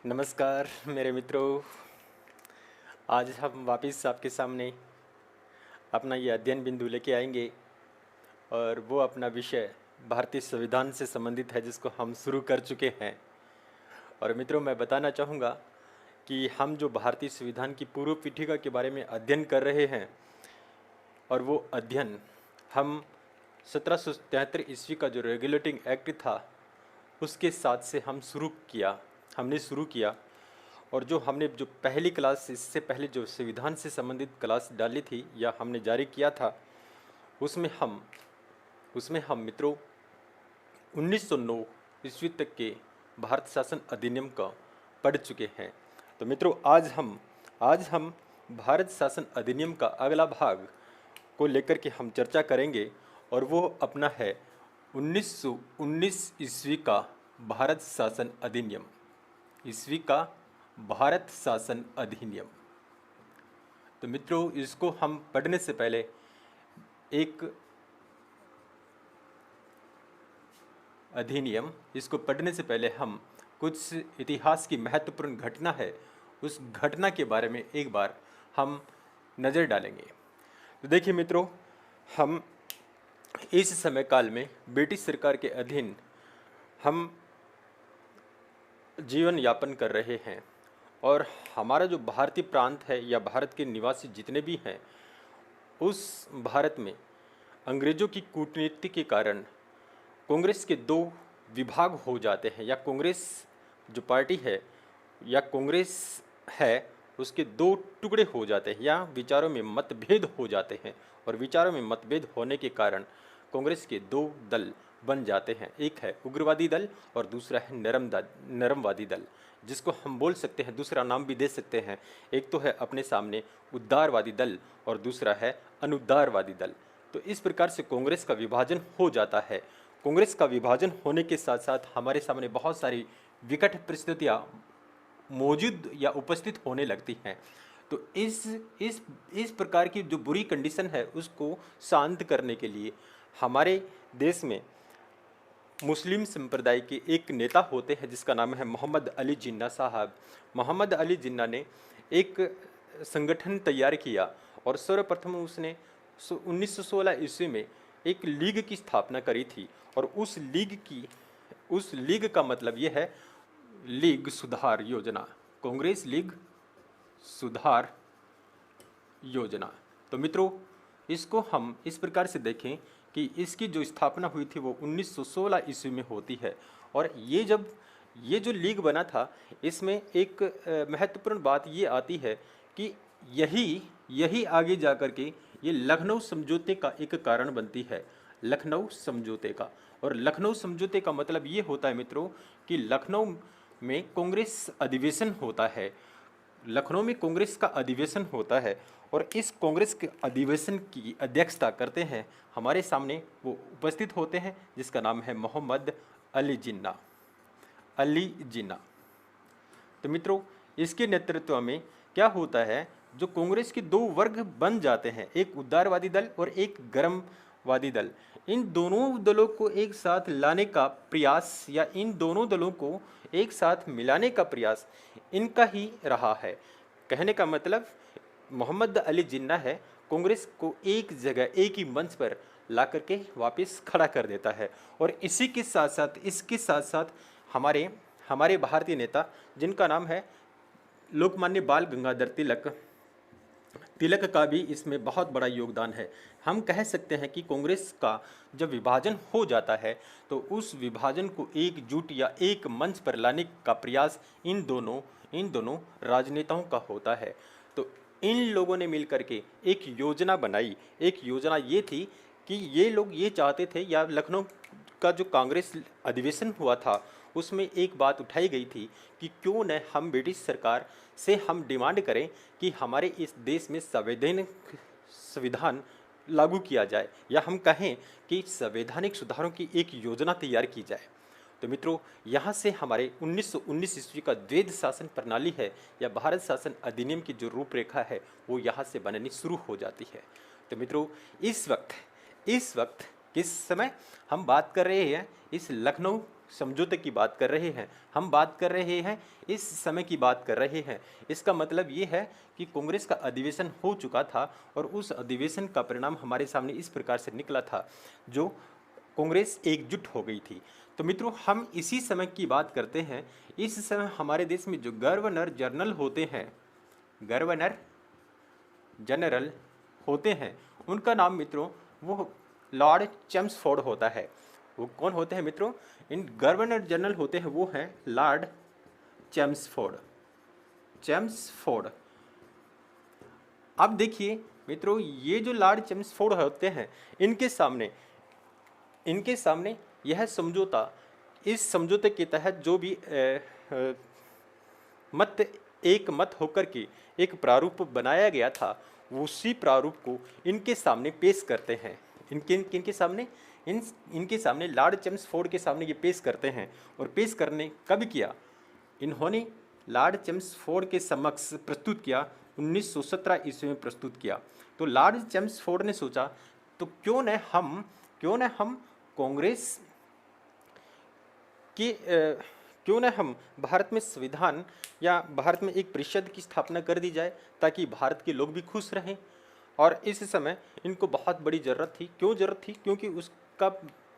नमस्कार मेरे मित्रों। आज हम वापस आपके सामने अपना ये अध्ययन बिंदु लेके आएंगे और वो अपना विषय भारतीय संविधान से संबंधित है, जिसको हम शुरू कर चुके हैं। और मित्रों, मैं बताना चाहूँगा कि हम जो भारतीय संविधान की पूर्व पीठिका के बारे में अध्ययन कर रहे हैं, और वो अध्ययन हम 1773 ईस्वी का जो रेगुलेटिंग एक्ट था उसके साथ से हमने शुरू किया। और जो हमने जो पहली क्लास, इससे पहले जो संविधान से संबंधित क्लास डाली थी या हमने जारी किया था, उसमें हम मित्रों 1909 ईस्वी तक के भारत शासन अधिनियम का पढ़ चुके हैं। तो मित्रों, आज हम भारत शासन अधिनियम का अगला भाग को लेकर के हम चर्चा करेंगे, और वो अपना है 1919 ईस्वी का भारत शासन अधिनियम। ईस्वी का भारत शासन अधिनियम। तो मित्रों, इसको हम पढ़ने से पहले इसको पढ़ने से पहले हम कुछ इतिहास की महत्वपूर्ण घटना है, उस घटना के बारे में एक बार हम नज़र डालेंगे। तो देखिए मित्रों, हम इस समय काल में ब्रिटिश सरकार के अधीन हम जीवन यापन कर रहे हैं, और हमारा जो भारतीय प्रांत है या भारत के निवासी जितने भी हैं, उस भारत में अंग्रेज़ों की कूटनीति के कारण कांग्रेस के दो विभाग हो जाते हैं, या कांग्रेस जो पार्टी है या कांग्रेस है उसके दो टुकड़े हो जाते हैं, या विचारों में मतभेद हो जाते हैं। और विचारों में मतभेद होने के कारण कांग्रेस के दो दल बन जाते हैं। एक है उग्रवादी दल और दूसरा है नरमवादी दल, जिसको हम बोल सकते हैं, दूसरा नाम भी दे सकते हैं। एक तो है अपने सामने उदारवादी दल और दूसरा है अनुदारवादी दल। तो इस प्रकार से कांग्रेस का विभाजन हो जाता है। कांग्रेस का विभाजन होने के साथ साथ हमारे सामने बहुत सारी विकट परिस्थितियाँ मौजूद या उपस्थित होने लगती हैं। तो इस प्रकार की जो बुरी कंडीशन है उसको शांत करने के लिए हमारे देश में मुस्लिम संप्रदाय के एक नेता होते हैं, जिसका नाम है मोहम्मद अली जिन्ना साहब। मोहम्मद अली जिन्ना ने एक संगठन तैयार किया, और सर्वप्रथम उसने 1916 ईस्वी में एक लीग की स्थापना करी थी। और उस लीग का मतलब ये है लीग सुधार योजना, कांग्रेस लीग सुधार योजना। तो मित्रों, इसको हम इस प्रकार से देखें कि इसकी जो स्थापना हुई थी वो 1916 ईस्वी में होती है। और ये जो लीग बना था, इसमें एक महत्वपूर्ण बात ये आती है कि यही आगे जा कर के ये लखनऊ समझौते का एक कारण बनती है। लखनऊ समझौते का, और लखनऊ समझौते का मतलब ये होता है मित्रों कि लखनऊ में कांग्रेस अधिवेशन होता है। लखनऊ में कांग्रेस का अधिवेशन होता है, और इस कांग्रेस के अधिवेशन की अध्यक्षता करते हैं, हमारे सामने वो उपस्थित होते हैं, जिसका नाम है मोहम्मद अली जिन्ना। तो मित्रों, इसके नेतृत्व में क्या होता है, जो कांग्रेस के दो वर्ग बन जाते हैं, एक उदारवादी दल और एक गर्मवादी दल। इन दोनों दलों को एक साथ लाने का प्रयास, या इन दोनों दलों को एक साथ मिलाने का प्रयास इनका ही रहा है। कहने का मतलब मोहम्मद अली जिन्ना है, कांग्रेस को एक जगह, एक ही मंच पर ला करके वापस खड़ा कर देता है। और इसके साथ साथ हमारे भारतीय नेता, जिनका नाम है लोकमान्य बाल गंगाधर तिलक का भी इसमें बहुत बड़ा योगदान है। हम कह सकते हैं कि कांग्रेस का जब विभाजन हो जाता है, तो उस विभाजन को एकजुट या एक मंच पर लाने का प्रयास इन दोनों राजनेताओं का होता है। तो इन लोगों ने मिलकर के एक योजना बनाई। एक योजना ये थी कि ये लोग ये चाहते थे, या लखनऊ का जो कांग्रेस अधिवेशन हुआ था उसमें एक बात उठाई गई थी कि क्यों न हम ब्रिटिश सरकार से हम डिमांड करें कि हमारे इस देश में संविधान लागू किया जाए, या हम कहें कि संवैधानिक सुधारों की एक योजना तैयार की जाए। तो मित्रों, यहाँ से हमारे 1919 ईस्वी का द्वैध शासन प्रणाली है, या भारत शासन अधिनियम की जो रूपरेखा है वो यहाँ से बननी शुरू हो जाती है। तो मित्रों, इस वक्त किस समय हम बात कर रहे हैं, इस लखनऊ समझौते की बात कर रहे हैं, हम बात कर रहे हैं इस समय की बात कर रहे हैं। इसका मतलब ये है कि कांग्रेस का अधिवेशन हो चुका था और उस अधिवेशन का परिणाम हमारे सामने इस प्रकार से निकला था, जो कांग्रेस एकजुट हो गई थी। तो मित्रों, हम इसी समय की बात करते हैं। इस समय हमारे देश में जो गवर्नर जनरल होते हैं, गवर्नर जनरल होते हैं, उनका नाम मित्रों वो लॉर्ड चेम्सफोर्ड होता है। वो कौन होते हैं मित्रों? इन गवर्नर जनरल होते हैं वो हैं लॉर्ड चेम्सफोर्ड। चेम्सफोर्ड। अब देखिए मित्रों, ये जो लॉर्ड चेम्सफोर्ड होते हैं, इनके सामने यह समझौता, इस समझौते के तहत जो भी एक मत होकर के एक प्रारूप बनाया गया था, उसी प्रारूप को इनके सामने पेश करते हैं। इनके सामने इनके सामने लॉर्ड चेम्सफोर्ड के सामने ये पेश करते हैं। और पेश करने कब किया? इन्होंने लॉर्ड चेम्सफोर्ड के समक्ष प्रस्तुत किया, 1917 ईस्वी में प्रस्तुत किया। तो लॉर्ड चेम्सफोर्ड ने सोचा, तो क्यों न हम कांग्रेस की क्यों न हम भारत में संविधान या भारत में एक परिषद की स्थापना कर दी जाए, ताकि भारत के लोग भी खुश रहें। और इस समय इनको बहुत बड़ी ज़रूरत थी। क्यों ज़रूरत थी? क्योंकि उसका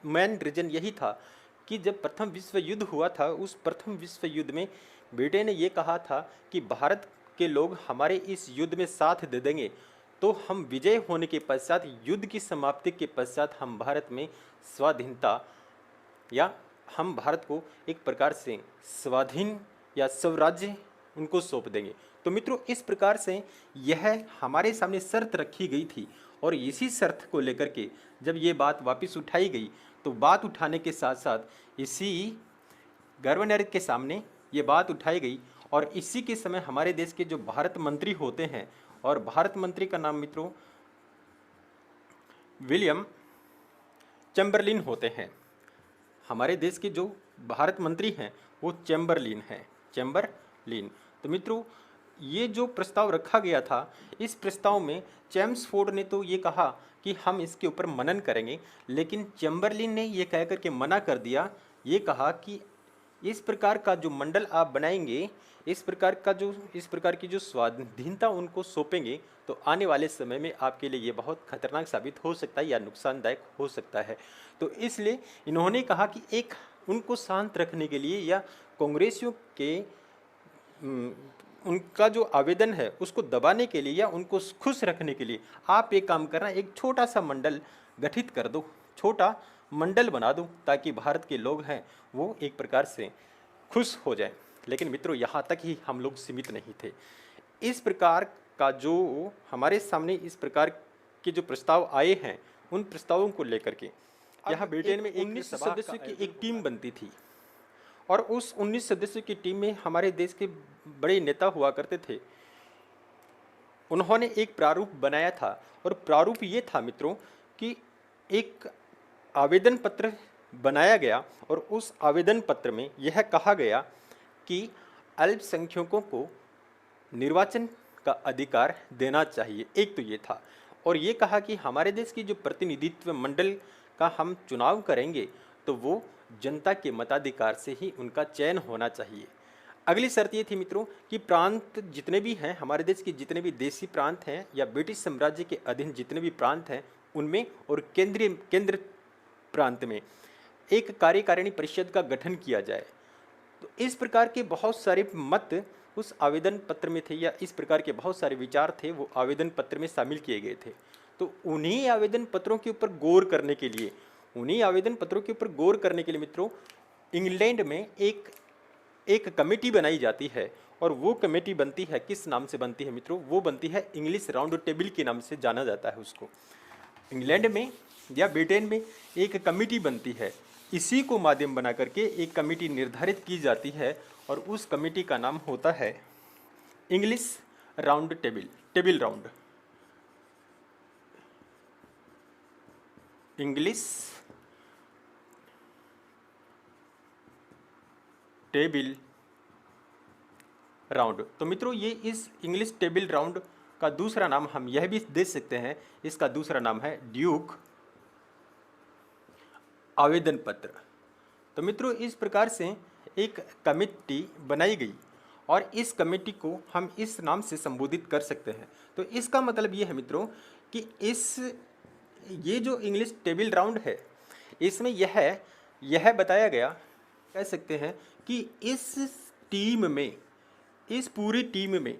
मेन रीज़न यही था कि जब प्रथम विश्व युद्ध हुआ था, उस प्रथम विश्व युद्ध में ब्रिटेन ने ये कहा था कि भारत के लोग हमारे इस युद्ध में साथ दे देंगे, तो हम विजय होने के पश्चात, युद्ध की समाप्ति के पश्चात, हम भारत में स्वाधीनता या हम भारत को एक प्रकार से स्वाधीन या स्वराज्य उनको सौंप देंगे। तो मित्रों, इस प्रकार से यह हमारे सामने शर्त रखी गई थी। और इसी शर्त को लेकर के जब ये बात वापस उठाई गई, तो बात उठाने के साथ साथ इसी गवर्नर के सामने ये बात उठाई गई। और इसी के समय हमारे देश के जो भारत मंत्री होते हैं, और भारत मंत्री का नाम मित्रों विलियम चैम्बरलिन होते हैं। हमारे देश के जो भारत मंत्री हैं वो चैम्बरलिन हैं, चैम्बरलिन। तो मित्रों, ये जो प्रस्ताव रखा गया था, इस प्रस्ताव में चेम्सफोर्ड ने तो ये कहा कि हम इसके ऊपर मनन करेंगे, लेकिन चैम्बरलिन ने ये कह कर के मना कर दिया। ये कहा कि इस प्रकार का जो मंडल आप बनाएंगे, इस प्रकार की जो स्वाधीनता उनको सौंपेंगे, तो आने वाले समय में आपके लिए ये बहुत खतरनाक साबित हो सकता है या नुकसानदायक हो सकता है। तो इसलिए इन्होंने कहा कि एक उनको शांत रखने के लिए या कांग्रेसियों के उनका जो आवेदन है उसको दबाने के लिए या उनको खुश रखने के लिए आप एक काम करना, एक छोटा सा मंडल गठित कर दो, छोटा मंडल बना दो, ताकि भारत के लोग हैं वो एक प्रकार से खुश हो जाएं। लेकिन मित्रों, यहाँ तक ही हम लोग सीमित नहीं थे। इस प्रकार का जो हमारे सामने इस प्रकार के जो प्रस्ताव आए हैं, उन प्रस्तावों को लेकर के यहाँ ब्रिटेन में 19 सदस्यों की एक टीम बनती थी। और उस 19 सदस्यों की टीम में हमारे देश के बड़े नेता हुआ करते थे। उन्होंने एक प्रारूप बनाया था, और प्रारूप ये था मित्रों कि एक आवेदन पत्र बनाया गया, और उस आवेदन पत्र में यह कहा गया कि अल्पसंख्यकों को निर्वाचन का अधिकार देना चाहिए। एक तो ये था, और ये कहा कि हमारे देश की जो प्रतिनिधित्व मंडल का हम चुनाव करेंगे, तो वो जनता के मताधिकार से ही उनका चयन होना चाहिए। अगली शर्त ये थी मित्रों कि प्रांत जितने भी हैं, हमारे देश के जितने भी देशी प्रांत हैं या ब्रिटिश साम्राज्य के अधीन जितने भी प्रांत हैं, उनमें और केंद्र प्रांत में एक कार्यकारिणी परिषद का गठन किया जाए। तो इस प्रकार के बहुत सारे मत उस आवेदन पत्र में थे, या इस प्रकार के बहुत सारे विचार थे वो आवेदन पत्र में शामिल किए गए थे। तो उन्हीं आवेदन पत्रों के ऊपर गौर करने के लिए मित्रों, इंग्लैंड में एक कमेटी बनाई जाती है। और वो कमेटी बनती है, किस नाम से बनती है मित्रों? वो बनती है इंग्लिश राउंड टेबल के नाम से जाना जाता है उसको। इंग्लैंड में या ब्रिटेन में एक कमेटी बनती है, इसी को माध्यम बना करके एक कमेटी निर्धारित की जाती है, और उस कमेटी का नाम होता है English round table round, English table round. तो मित्रों, ये इस इंग्लिश टेबल राउंड का दूसरा नाम हम यह भी दे सकते हैं, इसका दूसरा नाम है ड्यूक आवेदन पत्र। तो मित्रों इस प्रकार से एक कमेटी बनाई गई और इस कमेटी को हम इस नाम से संबोधित कर सकते हैं। तो इसका मतलब ये है मित्रों कि ये जो इंग्लिश टेबल राउंड है, इसमें यह बताया गया, कह सकते हैं कि इस पूरी टीम में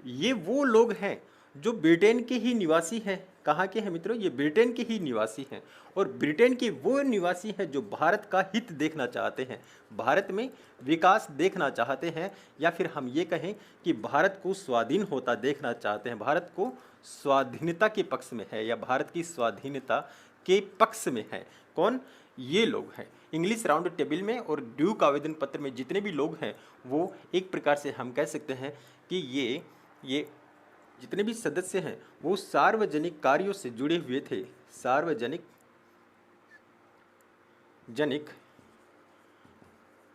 ये वो लोग हैं जो ब्रिटेन के ही निवासी हैं। कहाँ के हैं मित्रों? ये ब्रिटेन के ही निवासी हैं और ब्रिटेन के वो निवासी हैं जो भारत का हित देखना चाहते हैं, भारत में विकास देखना चाहते हैं, या फिर हम ये कहें कि भारत को स्वाधीन होता देखना चाहते हैं, भारत को स्वाधीनता के पक्ष में है या भारत की स्वाधीनता के पक्ष में है। कौन? ये लोग हैं इंग्लिश राउंड टेबल में। और ड्यूक आवेदन पत्र में जितने भी लोग हैं वो एक प्रकार से हम कह सकते हैं कि ये जितने भी सदस्य हैं वो सार्वजनिक कार्यों से जुड़े हुए थे, सार्वजनिक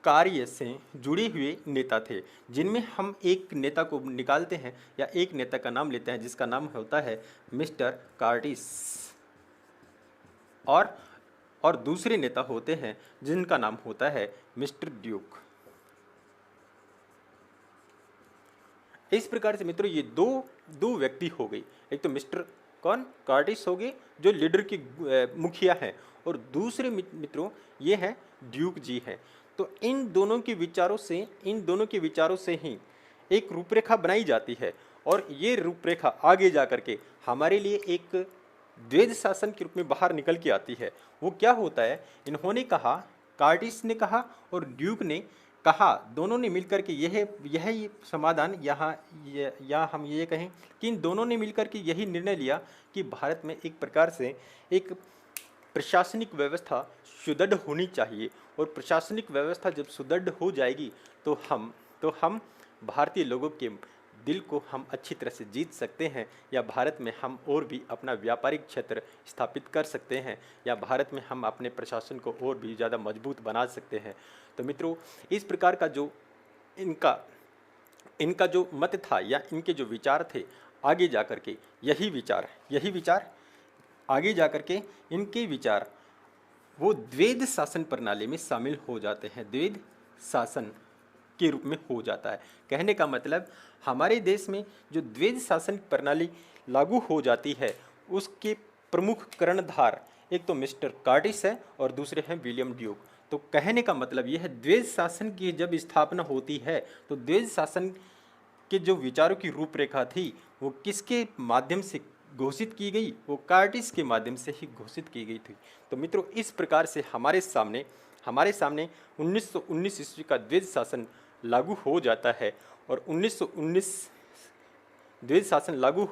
कार्य से जुड़े हुए नेता थे, जिनमें हम एक नेता को निकालते हैं या एक नेता का नाम लेते हैं जिसका नाम होता है मिस्टर कार्टिस, और दूसरे नेता होते हैं जिनका नाम होता है मिस्टर ड्यूक। इस प्रकार से मित्रों ये दो व्यक्ति हो गई, एक तो मिस्टर कार्टिस हो गए जो लीडर की मुखिया हैं, और दूसरे मित्रों ये हैं ड्यूक जी हैं। तो इन दोनों के विचारों से ही एक रूपरेखा बनाई जाती है और ये रूपरेखा आगे जा करके हमारे लिए एक द्वैध शासन के रूप में बाहर निकल के आती है। वो क्या होता है? इन्होंने कहा, कार्टिस ने कहा और ड्यूक ने कहा, दोनों ने मिलकर के यह समाधान यहाँ हम ये कहें कि इन दोनों ने मिलकर के यही निर्णय लिया कि भारत में एक प्रकार से एक प्रशासनिक व्यवस्था सुदृढ़ होनी चाहिए, और प्रशासनिक व्यवस्था जब सुदृढ़ हो जाएगी तो हम भारतीय लोगों के दिल को हम अच्छी तरह से जीत सकते हैं, या भारत में हम और भी अपना व्यापारिक क्षेत्र स्थापित कर सकते हैं, या भारत में हम अपने प्रशासन को और भी ज़्यादा मजबूत बना सकते हैं। तो मित्रों इस प्रकार का जो इनका जो मत था या इनके जो विचार थे, आगे जा कर के यही विचार आगे जा कर के इनके विचार वो द्वैध शासन प्रणाली में शामिल हो जाते हैं, द्वैध शासन के रूप में हो जाता है। कहने का मतलब हमारे देश में जो द्वैध शासन प्रणाली लागू हो जाती है उसके प्रमुख कर्णधार एक तो मिस्टर कार्टिस है और दूसरे हैं विलियम ड्यूक। तो कहने का मतलब यह है द्वैध शासन की जब स्थापना होती है तो द्वैध शासन के जो विचारों की रूपरेखा थी वो किसके माध्यम से घोषित की गई? वो कार्टिस के माध्यम से ही घोषित की गई थी। तो मित्रों इस प्रकार से हमारे सामने 1919 ईस्वी का द्वैध शासन लागू हो जाता है, और 1919 द्वैध शासन लागू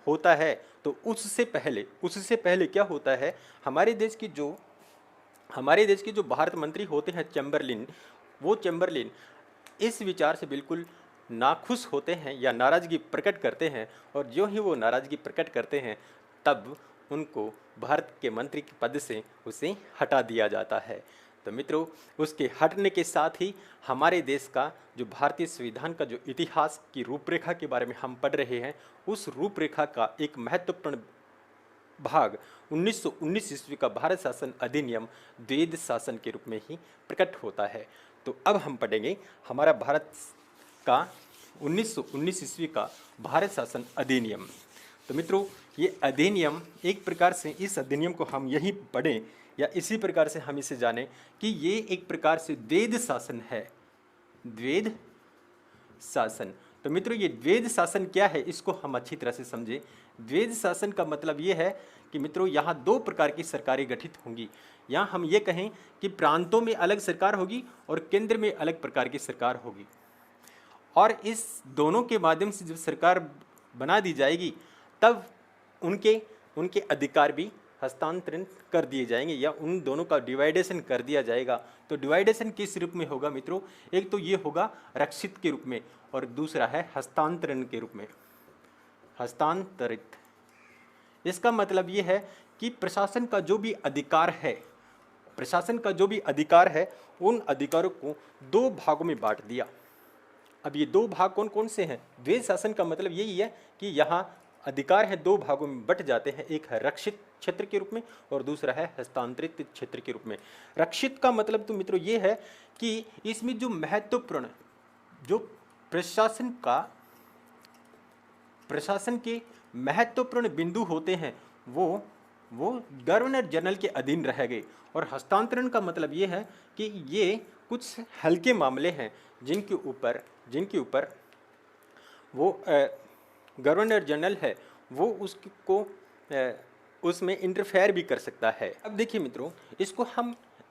होता है तो उससे पहले क्या होता है? हमारे देश के जो भारत मंत्री होते हैं चैम्बरलिन इस विचार से बिल्कुल नाखुश होते हैं या नाराज़गी प्रकट करते हैं, और जो ही वो नाराज़गी प्रकट करते हैं तब उनको भारत के मंत्री के पद से उसे हटा दिया जाता है। तो मित्रों उसके हटने के साथ ही हमारे देश का जो भारतीय संविधान का जो इतिहास की रूपरेखा के बारे में हम पढ़ रहे हैं, उस रूपरेखा का एक महत्वपूर्ण भाग 1919 ईस्वी का भारत शासन अधिनियम द्वैध शासन के रूप में ही प्रकट होता है। तो अब हम पढ़ेंगे हमारा भारत का 1919 ईस्वी का भारत शासन अधिनियम। तो मित्रों ये अधिनियम एक प्रकार से इस अधिनियम को हम यही पढ़ें या इसी प्रकार से हम इसे जानें कि ये एक प्रकार से द्वैध शासन है, द्वैध शासन। तो मित्रों ये द्वैध शासन क्या है इसको हम अच्छी तरह से समझें। द्वैध शासन का मतलब ये है कि मित्रों यहाँ दो प्रकार की सरकारें गठित होंगी। यहाँ हम ये कहें कि प्रांतों में अलग सरकार होगी और केंद्र में अलग प्रकार की सरकार होगी, और इस दोनों के माध्यम से जब सरकार बना दी जाएगी तब उनके अधिकार भी हस्तांतरण कर दिए जाएंगे या उन दोनों का डिवाइडेशन कर दिया जाएगा। तो डिवाइडेशन किस रूप में होगा मित्रों? एक तो ये होगा रक्षित के रूप में और दूसरा है हस्तांतरण के रूप में, हस्तांतरित। इसका मतलब ये है कि प्रशासन का जो भी अधिकार है उन अधिकारों को दो भागों में बांट दिया। अब ये दो भाग कौन कौन से हैं? द्वैध शासन का मतलब यही है कि यहाँ अधिकार हैं दो भागों में बट जाते हैं, एक है रक्षित क्षेत्र के रूप में और दूसरा है हस्तांतरित क्षेत्र के रूप में। रक्षित का मतलब तो मित्रों ये है कि इसमें जो महत्वपूर्ण जो प्रशासन के महत्वपूर्ण बिंदु होते हैं वो गवर्नर जनरल के अधीन रह गए। और हस्तांतरण का मतलब ये है कि ये कुछ हल्के मामले हैं जिनके ऊपर वो गवर्नर जनरल है वो उसको उसमें इंटरफेयर भी कर सकता है। अब देखिए मित्रों,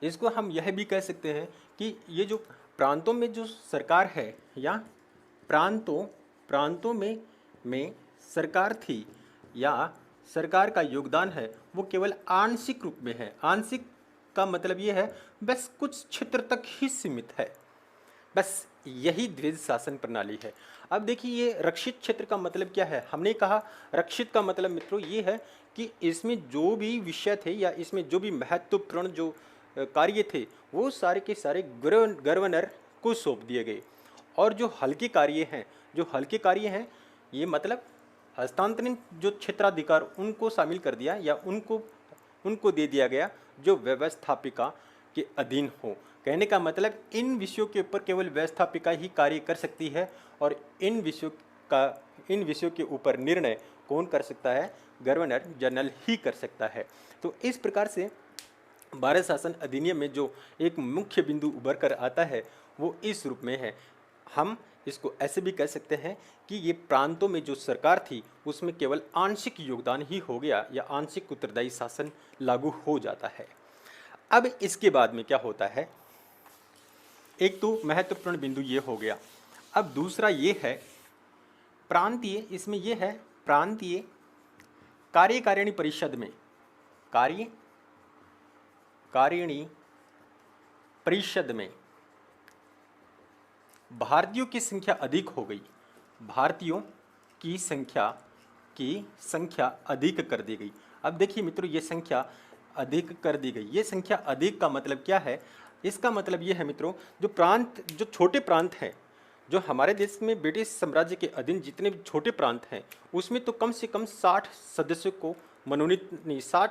इसको हम यह भी कह सकते हैं कि ये जो प्रांतों में जो सरकार है या प्रांतों में सरकार थी या सरकार का योगदान है वो केवल आंशिक रूप में है। आंशिक का मतलब ये है बस कुछ क्षेत्र तक ही सीमित है, बस यही द्विज शासन प्रणाली है। अब देखिए ये रक्षित क्षेत्र का मतलब क्या है। हमने कहा रक्षित का मतलब मित्रों ये है कि इसमें जो भी विषय थे या इसमें जो भी महत्वपूर्ण जो कार्य थे वो सारे के सारे गवर्नर को सौंप दिए गए। और जो हल्के कार्य हैं ये मतलब हस्तांतरण जो क्षेत्राधिकार उनको शामिल कर दिया या उनको दे दिया गया जो व्यवस्थापिका के अधीन हो। कहने का मतलब इन विषयों के ऊपर केवल व्यवस्थापिका ही कार्य कर सकती है और इन विषयों के ऊपर निर्णय कौन कर सकता है, गवर्नर जनरल ही कर सकता है। तो इस प्रकार से भारत शासन अधिनियम में जो एक मुख्य बिंदु उभर कर आता है वो इस रूप में है। हम इसको ऐसे भी कह सकते हैं कि ये प्रांतों में जो सरकार थी उसमें केवल आंशिक योगदान ही हो गया या आंशिक उत्तरदायी शासन लागू हो जाता है। अब इसके बाद में क्या होता है, एक तो महत्वपूर्ण बिंदु ये हो गया। अब दूसरा ये है प्रांतीय, इसमें ये है प्रांतीय कार्यकारिणी परिषद में कार्यकारिणी परिषद में भारतीयों की संख्या अधिक हो गई। भारतीयों की संख्या अधिक कर दी गई। अब देखिए मित्रों ये संख्या अधिक कर दी गई। ये संख्या अधिक का मतलब क्या है, इसका मतलब ये है मित्रों जो छोटे प्रांत हैं, जो हमारे देश में ब्रिटिश साम्राज्य के अधीन जितने भी छोटे प्रांत हैं उसमें तो कम से कम 60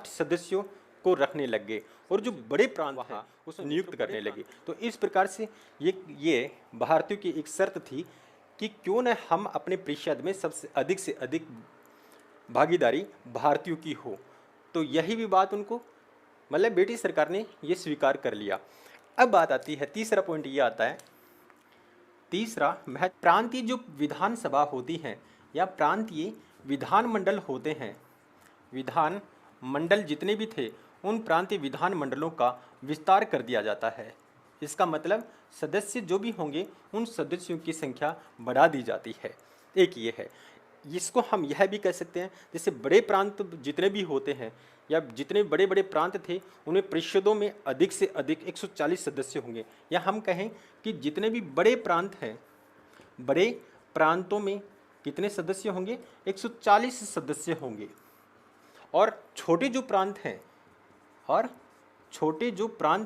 सदस्यों को रखने लग गए और जो बड़े प्रांत हैं उसमें नियुक्त करने लगे। तो इस प्रकार से ये भारतीयों की एक शर्त थी कि क्यों न हम अपने परिषद में सबसे अधिक भागीदारी भारतीयों की हो। तो यही भी बात उनको मतलब ब्रिटिश सरकार ने ये स्वीकार कर लिया। अब बात आती है तीसरा पॉइंट ये आता है, तीसरा प्रांतीय जो विधानसभा होती हैं या प्रांतीय विधानमंडल होते हैं, विधान मंडल जितने भी थे उन प्रांतीय विधान मंडलों का विस्तार कर दिया जाता है। इसका मतलब सदस्य जो भी होंगे उन सदस्यों की संख्या बढ़ा दी जाती है। एक ये है। इसको हम यह भी कह सकते हैं जैसे बड़े प्रांत जितने भी होते हैं या जितने बड़े बड़े प्रांत थे उन्हें परिषदों में अधिक से अधिक 140 सदस्य होंगे, या हम कहें कि जितने भी बड़े प्रांत हैं बड़े प्रांतों में कितने सदस्य होंगे, 140 सदस्य होंगे। और छोटे जो प्रांत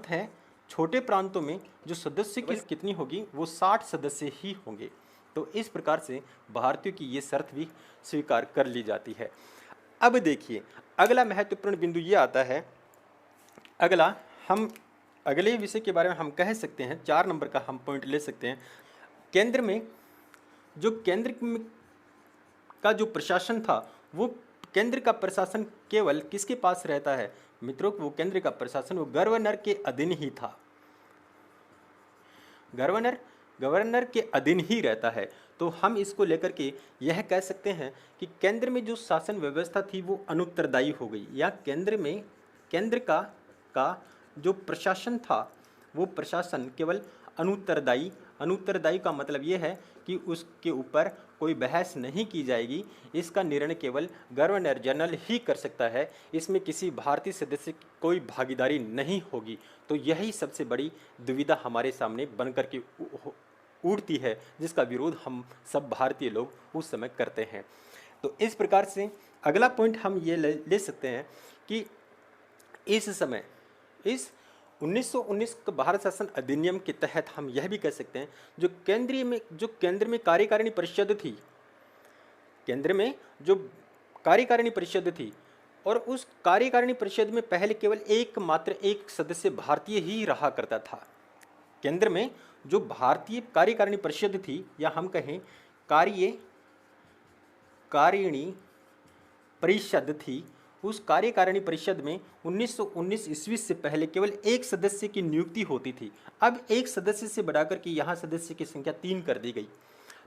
हैं छोटे प्रांतों में जो सदस्य की कितनी होगी वो 60 सदस्य ही होंगे। तो इस प्रकार से भारतीयों की ये शर्त भी स्वीकार कर ली जाती है। अब देखिए अगला महत्वपूर्ण बिंदु ये आता है, अगले विषय के बारे में हम कह सकते हैं 4 नंबर का हम पॉइंट ले सकते हैं। केंद्र का जो प्रशासन था वो केंद्र का प्रशासन केवल किसके पास रहता है मित्रों, वो केंद्र का प्रशासन वो गवर्नर के अधीन ही था, गवर्नर के अधीन ही रहता है। तो हम इसको लेकर के यह कह सकते हैं कि केंद्र में जो शासन व्यवस्था थी वो अनुत्तरदायी हो गई, या केंद्र का जो प्रशासन था वो प्रशासन केवल अनुत्तरदायी का मतलब ये है कि उसके ऊपर कोई बहस नहीं की जाएगी, इसका निर्णय केवल गवर्नर जनरल ही कर सकता है, इसमें किसी भारतीय सदस्य की कोई भागीदारी नहीं होगी। तो यही सबसे बड़ी दुविधा हमारे सामने बनकर के उठती है जिसका विरोध हम सब भारतीय लोग उस समय करते हैं। तो इस प्रकार से अगला पॉइंट हम ये ले सकते हैं कि इस समय इस 1919 का भारत शासन अधिनियम के तहत हम यह भी कह सकते हैं जो केंद्र में कार्यकारिणी परिषद थी, केंद्र में जो कार्यकारिणी परिषद थी और उस कार्यकारिणी परिषद में पहले केवल एक सदस्य भारतीय ही रहा करता था। केंद्र में जो भारतीय कार्यकारिणी परिषद थी, या हम कहें कार्यकारिणी परिषद थी, उस कार्यकारिणी परिषद में 1919 ईस्वी से पहले केवल एक सदस्य की नियुक्ति होती थी। अब एक सदस्य से बढ़ाकर के यहाँ सदस्य की संख्या 3 कर दी गई।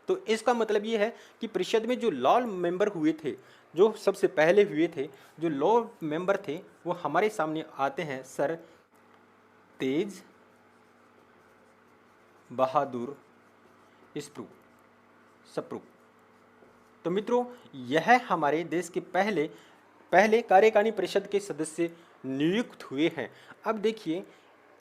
तो इसका मतलब ये है कि परिषद में जो लॉ मेंबर हुए थे, जो सबसे पहले हुए थे, जो लॉ मेंबर थे, वो हमारे सामने आते हैं सर तेज बहादुर सप्रू। तो मित्रों, यह हमारे देश के पहले कार्यकारिणी परिषद के सदस्य नियुक्त हुए हैं। अब देखिए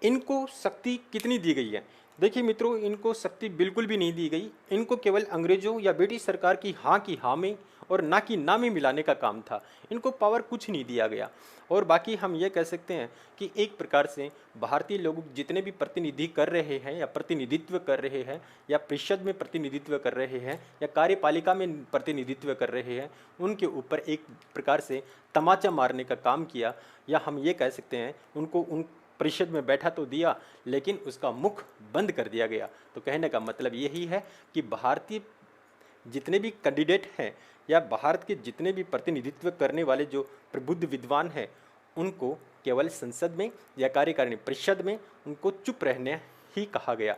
इनको शक्ति कितनी दी गई है। देखिए मित्रों, इनको शक्ति बिल्कुल भी नहीं दी गई। इनको केवल अंग्रेजों या ब्रिटिश सरकार की हाँ में और ना की ना में मिलाने का काम था। इनको पावर कुछ नहीं दिया गया। और बाकी हम ये कह सकते हैं कि एक प्रकार से भारतीय लोग जितने भी प्रतिनिधि कर रहे हैं या प्रतिनिधित्व कर रहे हैं या परिषद में प्रतिनिधित्व कर रहे हैं या कार्यपालिका में प्रतिनिधित्व कर रहे हैं, उनके ऊपर एक प्रकार से तमाचा मारने का काम किया। या हम ये कह सकते हैं उनको उन परिषद में बैठा तो दिया, लेकिन उसका मुख बंद कर दिया गया। तो कहने का मतलब यही है कि भारतीय जितने भी कैंडिडेट हैं या भारत के जितने भी प्रतिनिधित्व करने वाले जो प्रबुद्ध विद्वान हैं, उनको केवल संसद में या कार्यकारिणी परिषद में उनको चुप रहने ही कहा गया।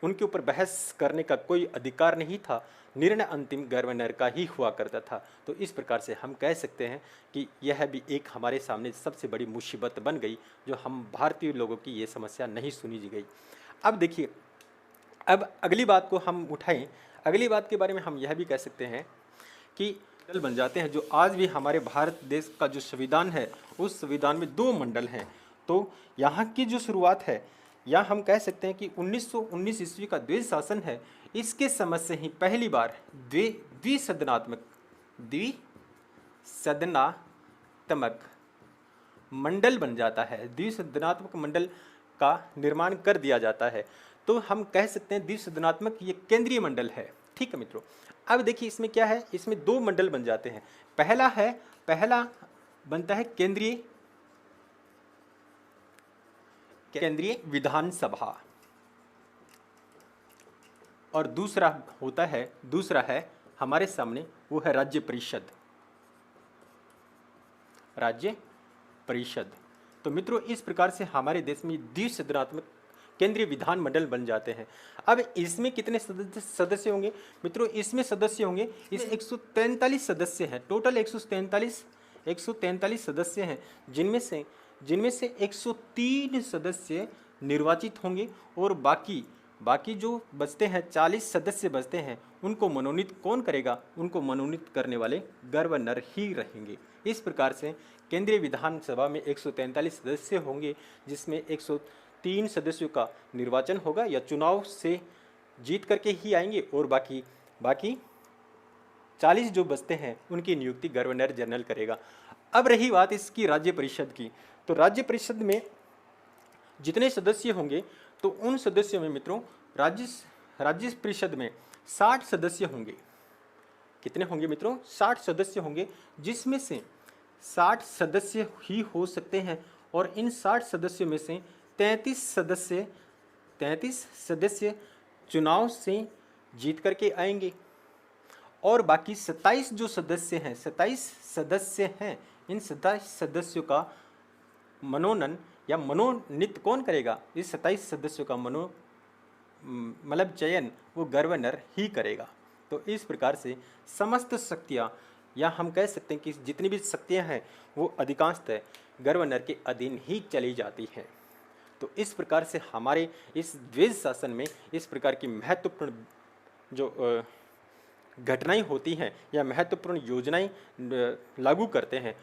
उनके ऊपर बहस करने का कोई अधिकार नहीं था। निर्णय अंतिम गवर्नर का ही हुआ करता था। तो इस प्रकार से हम कह सकते हैं कि यह भी एक हमारे सामने सबसे बड़ी मुसीबत बन गई, जो हम भारतीय लोगों की ये समस्या नहीं सुनी गई। अब देखिए, अब अगली बात को हम उठाएं। अगली बात के बारे में हम यह भी कह सकते हैं कि मंडल बन जाते हैं। जो आज भी हमारे भारत देश का जो संविधान है, उस संविधान में 2 मंडल हैं। तो यहाँ की जो शुरुआत है, या हम कह सकते हैं कि 1919 ईस्वी का द्विज शासन है, इसके समय से ही पहली बार द्विसदनात्मक मंडल बन जाता है। द्विसदनात्मक मंडल का निर्माण कर दिया जाता है। तो हम कह सकते हैं द्विसदनात्मक ये केंद्रीय मंडल है। ठीक है मित्रों, अब देखिए इसमें क्या है, इसमें 2 मंडल बन जाते हैं। पहला बनता है केंद्रीय विधानसभा, और दूसरा है हमारे सामने, वो है राज्य परिषद। तो मित्रों, इस प्रकार से हमारे देश में द्विसदनात्मक केंद्रीय विधान मंडल बन जाते हैं। अब इसमें कितने सदस्य होंगे मित्रों? इसमें सदस्य होंगे, इस 143 सदस्य हैं। टोटल 143 सदस्य हैं, जिनमें से 103 सदस्य निर्वाचित होंगे और बाकी जो बचते हैं 40 सदस्य बचते हैं, उनको मनोनीत कौन करेगा? उनको मनोनीत करने वाले गवर्नर ही रहेंगे। इस प्रकार से केंद्रीय विधानसभा में 143 सदस्य होंगे, जिसमें 103 सदस्यों का निर्वाचन होगा या चुनाव से जीत करके ही आएंगे, और बाकी 40 जो बचते हैं उनकी नियुक्ति गवर्नर जनरल करेगा। अब रही बात इसकी राज्य परिषद की, तो राज्य परिषद में जितने सदस्य होंगे, तो उन सदस्यों में मित्रों राज्य परिषद में 60 सदस्य होंगे। कितने होंगे मित्रों? 60 सदस्य होंगे, जिसमें से 60 सदस्य ही हो सकते हैं, और इन 60 सदस्यों में से 33 सदस्य चुनाव से जीत करके आएंगे, और बाकी 27 जो सदस्य हैं, इन 27 सदस्यों का मनोनयन या मनोनीत कौन करेगा? इस 27 सदस्यों का चयन वो गवर्नर ही करेगा। तो इस प्रकार से समस्त शक्तियाँ, या हम कह सकते हैं कि जितनी भी शक्तियाँ हैं, वो अधिकांशतः गवर्नर के अधीन ही चली जाती हैं। तो इस प्रकार से हमारे इस द्विज शासन में इस प्रकार की महत्वपूर्ण जो घटनाएं होती हैं या महत्वपूर्ण योजनाएं लागू करते हैं,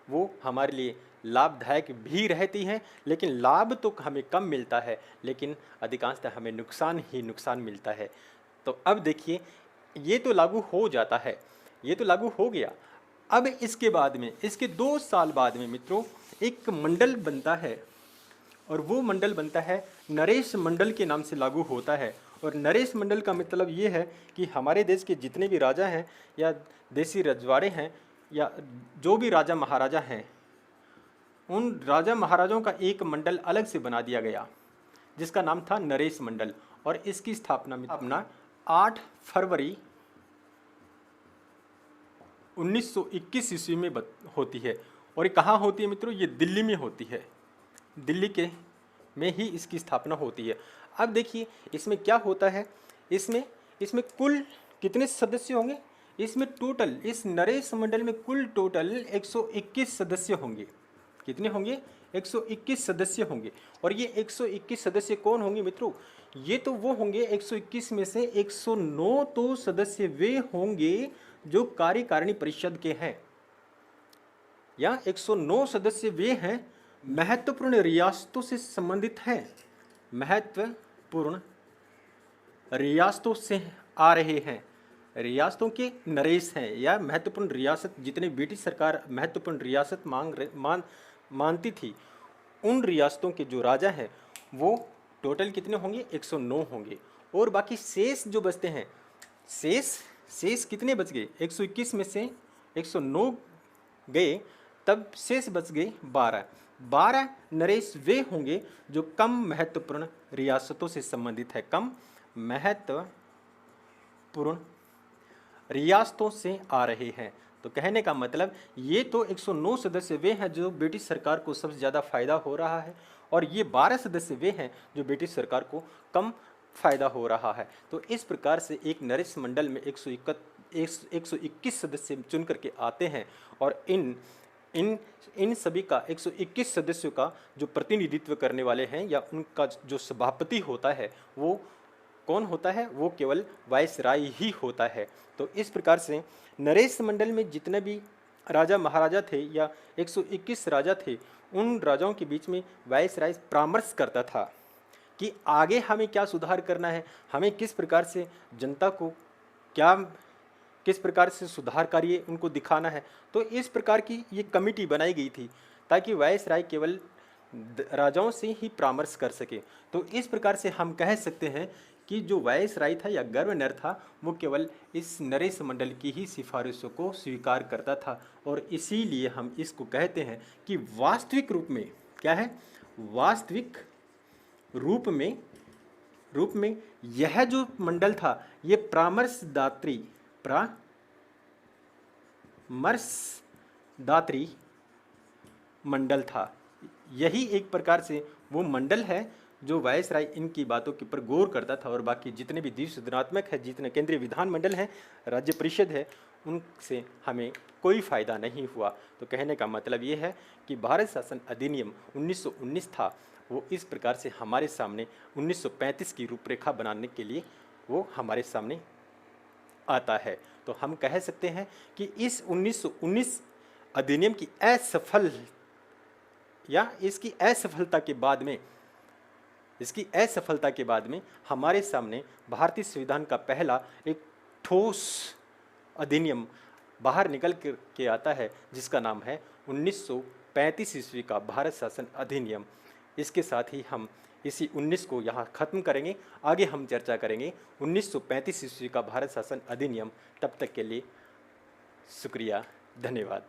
वो हमारे लिए लाभदायक भी रहती हैं, लेकिन लाभ तो हमें कम मिलता है, लेकिन अधिकांशतः हमें नुकसान ही नुकसान मिलता है। तो अब देखिए, ये तो लागू हो जाता है, ये तो लागू हो गया। अब इसके बाद में, इसके 2 साल बाद में मित्रों, एक मंडल बनता है, और वो मंडल बनता है नरेश मंडल के नाम से लागू होता है। और नरेश मंडल का मतलब ये है कि हमारे देश के जितने भी राजा हैं या देसी रजवाड़े हैं, या जो भी राजा महाराजा हैं, उन राजा महाराजाओं का एक मंडल अलग से बना दिया गया जिसका नाम था नरेश मंडल। और इसकी स्थापना में अपना 8 फरवरी 1921 ईस्वी में होती है। और ये कहाँ होती है मित्रों? ये दिल्ली में होती है। दिल्ली के में ही इसकी स्थापना होती है। अब देखिए इसमें क्या होता है, इसमें कुल कितने सदस्य होंगे? इसमें टोटल, इस नरेश मंडल में कुल टोटल 121 सदस्य होंगे। कितने होंगे? 121 सदस्य होंगे। और ये 121 सदस्य कौन होंगे मित्रों? ये तो वो होंगे 121 में से 109 तो सदस्य वे होंगे जो कार्यकारिणी परिषद के हैं, या 109 सदस्य वे हैं महत्वपूर्ण रियासतों से संबंधित हैं, महत्वपूर्ण रियासतों से आ रहे हैं, रियासतों के नरेश हैं, या महत्वपूर्ण रियासत जितने ब्रिटिश सरकार महत्वपूर्ण रियासत मानती थी, उन रियासतों के जो राजा हैं वो टोटल कितने होंगे? 109 होंगे। और बाकी शेष जो बचते हैं, शेष कितने बच गए? 121 में से 109 गए, तब शेष बच गए 12 नरेश वे होंगे जो कम महत्वपूर्ण रियासतों से संबंधित है, कम महत्वपूर्ण रियासतों से आ रहे हैं। तो कहने का मतलब ये तो 109 सदस्य वे हैं जो ब्रिटिश सरकार को सबसे ज़्यादा फायदा हो रहा है, और ये 12 सदस्य वे हैं जो ब्रिटिश सरकार को कम फायदा हो रहा है। तो इस प्रकार से एक नरेश मंडल में 121 सदस्य चुन करके आते हैं, और इन सभी का 121 सदस्यों का जो प्रतिनिधित्व करने वाले हैं, या उनका जो सभापति होता है वो कौन होता है? वो केवल वायसराय ही होता है। तो इस प्रकार से नरेश मंडल में जितने भी राजा महाराजा थे या 121 राजा थे, उन राजाओं के बीच में वायसराय परामर्श करता था कि आगे हमें क्या सुधार करना है, हमें किस प्रकार से जनता को किस प्रकार से सुधार कार्य उनको दिखाना है। तो इस प्रकार की ये कमेटी बनाई गई थी ताकि वायसराय केवल राजाओं से ही परामर्श कर सके। तो इस प्रकार से हम कह सकते हैं कि जो वायसराय था या गवर्नर था वो केवल इस नरेश मंडल की ही सिफारिशों को स्वीकार करता था, और इसीलिए हम इसको कहते हैं कि वास्तविक रूप में क्या है? वास्तविक रूप में यह जो मंडल था ये परामर्शदात्री मंडल था। यही एक प्रकार से वो मंडल है जो वायसराय इनकी बातों के ऊपर गौर करता था, और बाकी जितने भी द्विसदनात्मक है, जितने केंद्रीय विधानमंडल हैं, राज्य परिषद है, उनसे हमें कोई फ़ायदा नहीं हुआ। तो कहने का मतलब ये है कि भारत शासन अधिनियम 1919 था, वो इस प्रकार से हमारे सामने 1935 की रूपरेखा बनाने के लिए वो हमारे सामने आता है। तो हम कह सकते हैं कि इस 1919 अधिनियम की इसकी असफलता के बाद में हमारे सामने भारतीय संविधान का पहला एक ठोस अधिनियम बाहर निकल के आता है, जिसका नाम है 1935 ईस्वी का भारत शासन अधिनियम। इसके साथ ही हम इसी 19 को यहाँ ख़त्म करेंगे। आगे हम चर्चा करेंगे 1935 ईस्वी का भारत शासन अधिनियम। तब तक के लिए शुक्रिया, धन्यवाद।